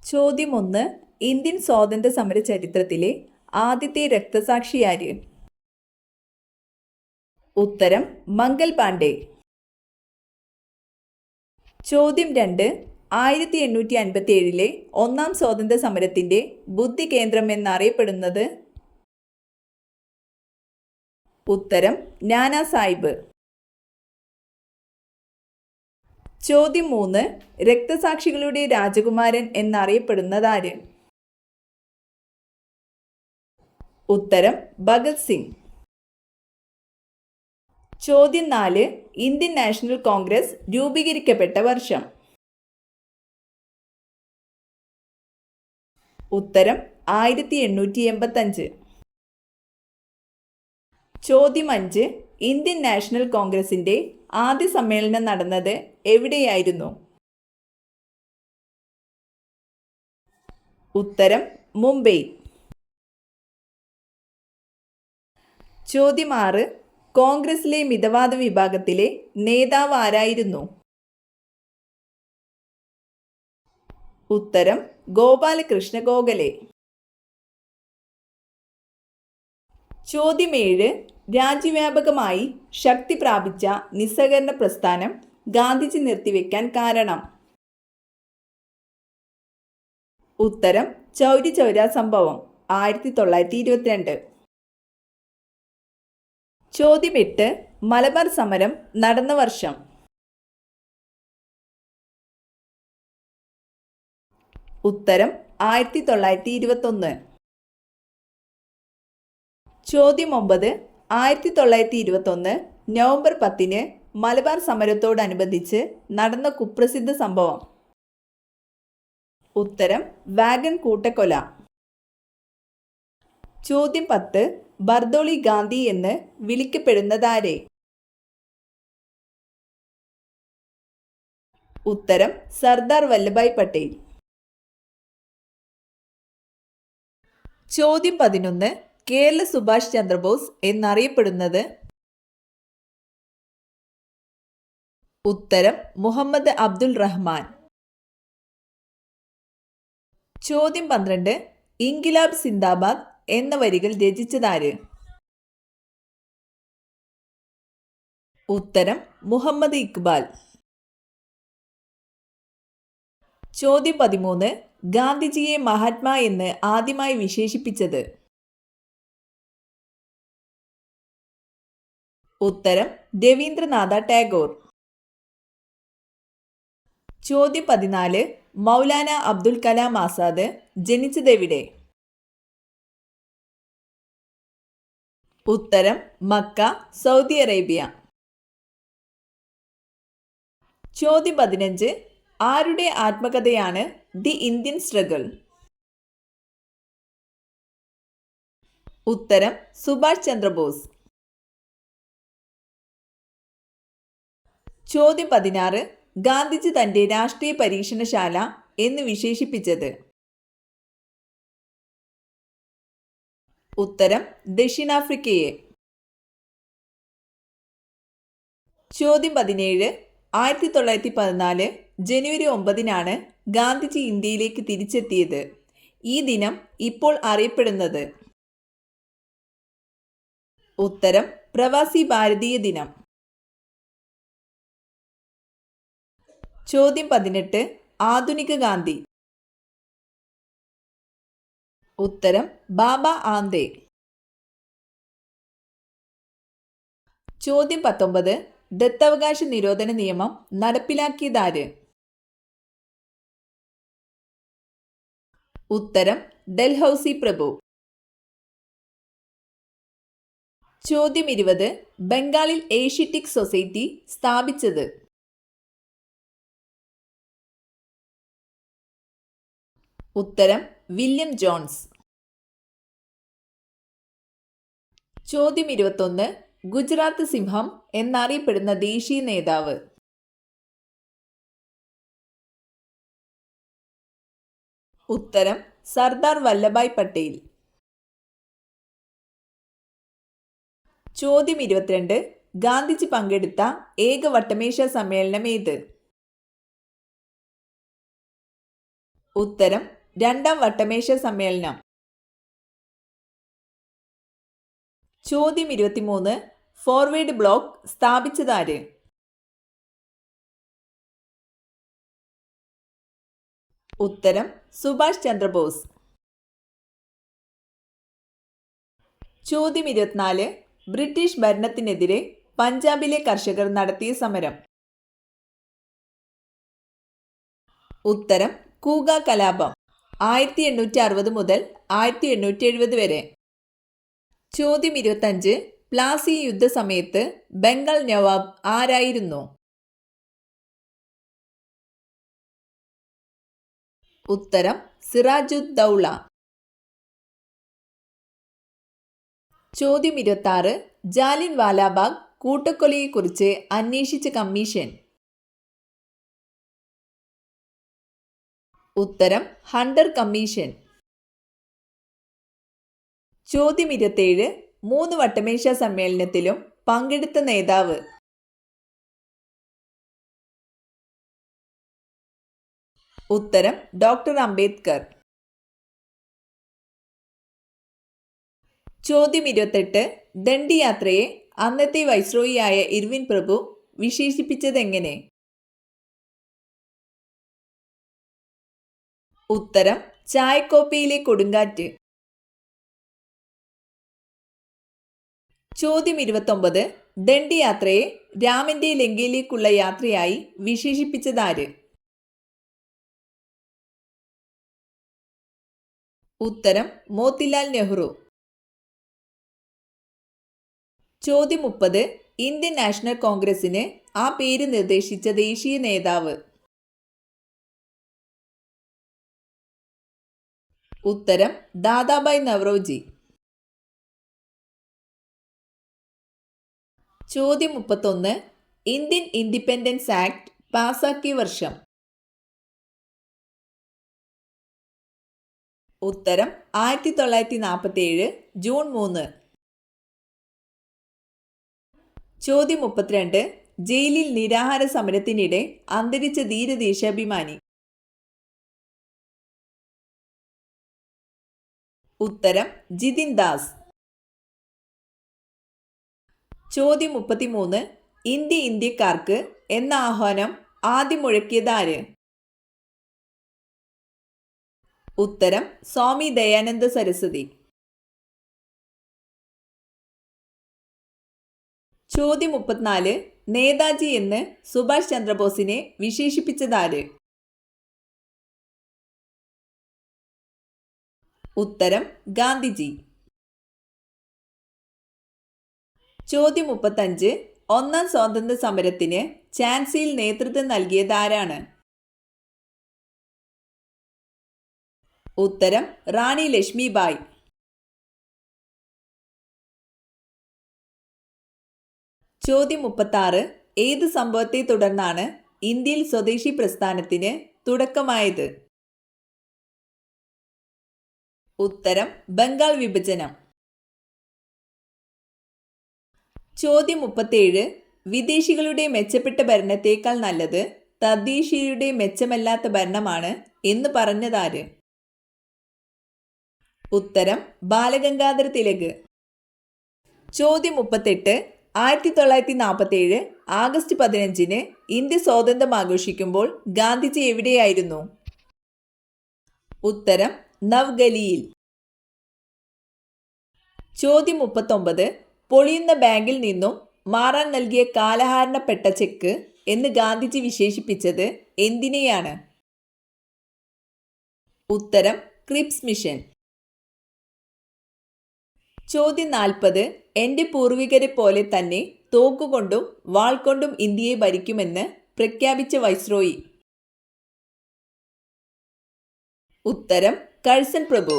ചോദ്യം 1. ഇന്ത്യൻ സ്വാതന്ത്ര്യ സമര ചരിത്രത്തിലെ ആദ്യത്തെ രക്തസാക്ഷി ആര്? ഉത്തരം മംഗൽ പാണ്ഡെ. ചോദ്യം 2. 1857 ഒന്നാം സ്വാതന്ത്ര്യ സമരത്തിന്റെ ബുദ്ധി കേന്ദ്രം എന്നറിയപ്പെടുന്നത്? ഉത്തരം നാനാ സാഹിബ്. ചോദ്യം 3. രക്തസാക്ഷികളുടെ രാജകുമാരൻ എന്നറിയപ്പെടുന്നതാര്? ഉത്തരം ഭഗത് സിംഗ്. ചോദ്യം 4. ഇന്ത്യൻ നാഷണൽ കോൺഗ്രസ് രൂപീകരിക്കപ്പെട്ട വർഷം? ഉത്തരം 1885. ചോദ്യം 5. ഇന്ത്യൻ നാഷണൽ കോൺഗ്രസിന്റെ ആദ്യ സമ്മേളനം നടന്നത് എവിടെയായിരുന്നു? ഉത്തരം മുംബൈ. ചോദ്യം 6. കോൺഗ്രസിലെ മിതവാദ വിഭാഗത്തിലെ നേതാവ് ആരായിരുന്നു? ഉത്തരം ഗോപാലകൃഷ്ണ ഗോഖലെ. ചോദ്യം 7. രാജ്യവ്യാപകമായി ശക്തി പ്രാപിച്ച നിസ്സഹകരണ പ്രസ്ഥാനം ഗാന്ധിജി നിർത്തിവെക്കാൻ കാരണം? ഉത്തരം ചൗരി ചൗര സംഭവം 1922. ചോദ്യം 8. മലബാർ സമരം നടന്ന വർഷം? ഉത്തരം 1921. ചോദ്യം 9. 1921 നവംബർ 10 മലബാർ സമരത്തോടനുബന്ധിച്ച് നടന്ന കുപ്രസിദ്ധ സംഭവം? ഉത്തരം വാഗൺ കൂട്ടക്കൊല. ചോദ്യം 10. ബർദോളി ഗാന്ധി എന്ന് വിളിക്കപ്പെടുന്നതാരെ? ഉത്തരം സർദാർ വല്ലഭായ് പട്ടേൽ. ചോദ്യം 11. കേരള സുഭാഷ് ചന്ദ്രബോസ് എന്നറിയപ്പെടുന്നത്? ഉത്തരം മുഹമ്മദ് അബ്ദുൽ റഹ്മാൻ. ചോദ്യം 12. ഇൻകിലാബ് സിന്ദാബാദ് എന്ന വരികൾ രചിച്ചതാര്? ഉത്തരം മുഹമ്മദ് ഇക്ബാൽ. ചോദ്യം 13. ഗാന്ധിജിയെ മഹാത്മാ എന്ന് ആദ്യമായി വിശേഷിപ്പിച്ചത്? ഉത്തരം രവീന്ദ്രനാഥ ടാഗോർ. ചോദ്യം 14. മൗലാന അബ്ദുൽ കലാം ആസാദ് ജനിച്ചതെവിടെ? ഉത്തരം മക്ക, സൗദി അറേബ്യ. ചോദ്യം 15. ആരുടെ ആത്മകഥയാണ് ദി ഇന്ത്യൻ സ്ട്രഗിൾ? ഉത്തരം സുഭാഷ് ചന്ദ്രബോസ്. ചോദ്യം 16. ഗാന്ധിജി തന്റെ രാഷ്ട്രീയ പരീക്ഷണശാല എന്ന് വിശേഷിപ്പിച്ചത്? ഉത്തരം ദക്ഷിണാഫ്രിക്കയെ. ചോദ്യം 17. 1914 ജനുവരി 9 ഗാന്ധിജി ഇന്ത്യയിലേക്ക് തിരിച്ചെത്തിയത്. ഈ ദിനം ഇപ്പോൾ അറിയപ്പെടുന്നത്? ഉത്തരം പ്രവാസി ഭാരതീയ ദിനം. ചോദ്യം 18. ആധുനിക ഗാന്ധി? ഉത്തരം ബാബ ആംദെ. ചോദ്യം 19. ദത്തവകാശ നിരോധന നിയമം നടപ്പിലാക്കിയതാര്? ഉത്തരം ഡൽഹൌസി പ്രഭു. ചോദ്യം 20. ബംഗാളിൽ ഏഷ്യറ്റിക് സൊസൈറ്റി സ്ഥാപിച്ചത്? ഉത്തരം വില്യം ജോൺസ്. ചോദ്യം 21. ഗുജറാത്ത് സിംഹം എന്നറിയപ്പെടുന്ന ദേശീയ നേതാവ്? ഉത്തരം സർദാർ വല്ലഭായ് പട്ടേൽ. ചോദ്യം 22. ഗാന്ധിജി പങ്കെടുത്ത ഏക വട്ടമേശ സമ്മേളനം ഏത്? ഉത്തരം രണ്ടാം വട്ടമേശ സമ്മേളനം. ചോദ്യം 23. ഫോർവേഡ് ബ്ലോക്ക് സ്ഥാപിച്ചതാര്? ഉത്തരം സുഭാഷ് ചന്ദ്രബോസ്. ചോദ്യം 24. ബ്രിട്ടീഷ് ഭരണത്തിനെതിരെ പഞ്ചാബിലെ കർഷകർ നടത്തിയ സമരം. ഉത്തരം കൂഗ കലാപം. 1860 മുതൽ 1870 വരെ. ചോദ്യം 25. പ്ലാസി യുദ്ധസമയത്ത് ബംഗാൾ നവാബ് ആരായിരുന്നു? ഉത്തരം സിറാജുദ്ദൗള. ചോദ്യം 26. ജാലിയൻ വാലാബാഗ് കൂട്ടക്കൊലയെക്കുറിച്ച് അന്വേഷിച്ച കമ്മീഷൻ. ഉത്തരം ഹണ്ടർ കമ്മീഷൻ. ചോദ്യം 27. 3 വട്ടമേശ സമ്മേളനത്തിലും പങ്കെടുത്ത നേതാവ്. ഉത്തരം ഡോക്ടർ അംബേദ്കർ. ചോദ്യം 28. ദണ്ഡി യാത്രയെ അന്നത്തെ വൈസ്രോയിയായ ഇർവിൻ പ്രഭു വിശേഷിപ്പിച്ചതെങ്ങനെ? ഉത്തരം ചായക്കോപ്പയിലെ കൊടുങ്കാറ്റ്. ചോദ്യം 29. ദണ്ഡി യാത്രയെ രാമന്റെ ലങ്കയിലേക്കുള്ള യാത്രയായി വിശേഷിപ്പിച്ചതാര്? ഉത്തരം മോത്തിലാൽ നെഹ്റു. ചോദ്യം 30. ഇന്ത്യൻ നാഷണൽ കോൺഗ്രസിന് ആ പേര് നിർദ്ദേശിച്ച ദേശീയ നേതാവ്. ഉത്തരം ദാദാബായ് നവറോജി. ചോദ്യം 31. ഇന്ത്യൻ ഇൻഡിപെൻഡൻസ് ആക്ട് പാസാക്കിയ വർഷം. ഉത്തരം 1947 ജൂൺ 3. ചോദ്യം 32. ജയിലിൽ നിരാഹാര സമരത്തിനിടെ അന്തരിച്ച ധീരദേശാഭിമാനി. ഉത്തരം ജിതിൻ ദാസ്. ചോദ്യം 33. ഇന്ത്യക്കാർക്ക് എന്ന ആഹ്വാനം ആദ്യം മുഴക്കിയതാര്? ഉത്തരം സ്വാമി ദയാനന്ദ സരസ്വതി. ചോദ്യം 34. നേതാജി എന്ന് സുഭാഷ് ചന്ദ്രബോസിനെ വിശേഷിപ്പിച്ചതാര്? ഉത്തരം ഗാന്ധിജി. ചോദ്യം 35. ഒന്നാം സ്വാതന്ത്ര്യ സമരത്തിന് ഝാൻസിയിൽ നേതൃത്വം നൽകിയതാരാണ്? ഉത്തരം റാണി ലക്ഷ്മിബായ്. ചോദ്യം 36. ഏത് സംഭവത്തെ തുടർന്നാണ് ഇന്ത്യയിൽ സ്വദേശി പ്രസ്ഥാനത്തിന് തുടക്കമായത്? ഉത്തരം ബംഗാൾ വിഭജനം. ചോദ്യം 37. വിദേശികളുടെ മെച്ചപ്പെട്ട ഭരണത്തേക്കാൾ നല്ലത് തദ്ദേശീയരുടെ മെച്ചമല്ലാത്ത ഭരണമാണ് എന്ന് പറഞ്ഞതാര്? ഉത്തരം ബാലഗംഗാധര തിലക്. ചോദ്യം 38. 1947 ആഗസ്റ്റ് 15 ഇന്ത്യ സ്വാതന്ത്ര്യം ആഘോഷിക്കുമ്പോൾ ഗാന്ധിജി എവിടെയായിരുന്നു? ഉത്തരം നവ്ഗലിയിൽ. ചോദ്യം 39. പൊളിയുന്ന ബാങ്കിൽ നിന്നും മാറാൻ നൽകിയ കാലഹരണപ്പെട്ട ചെക്ക് എന്ന് ഗാന്ധിജി വിശേഷിപ്പിച്ചത് എന്തിനെയാണ്? ഉത്തരം ക്രിപ്സ് മിഷൻ. ചോദ്യം 40. എൻ്റെ പൂർവികരെ പോലെ തന്നെ തോക്കുകൊണ്ടും വാൾ കൊണ്ടും ഇന്ത്യയെ ഭരിക്കുമെന്ന് പ്രഖ്യാപിച്ച വൈസ്രോയി. ഉത്തരം കഴ്സൺ പ്രഭു.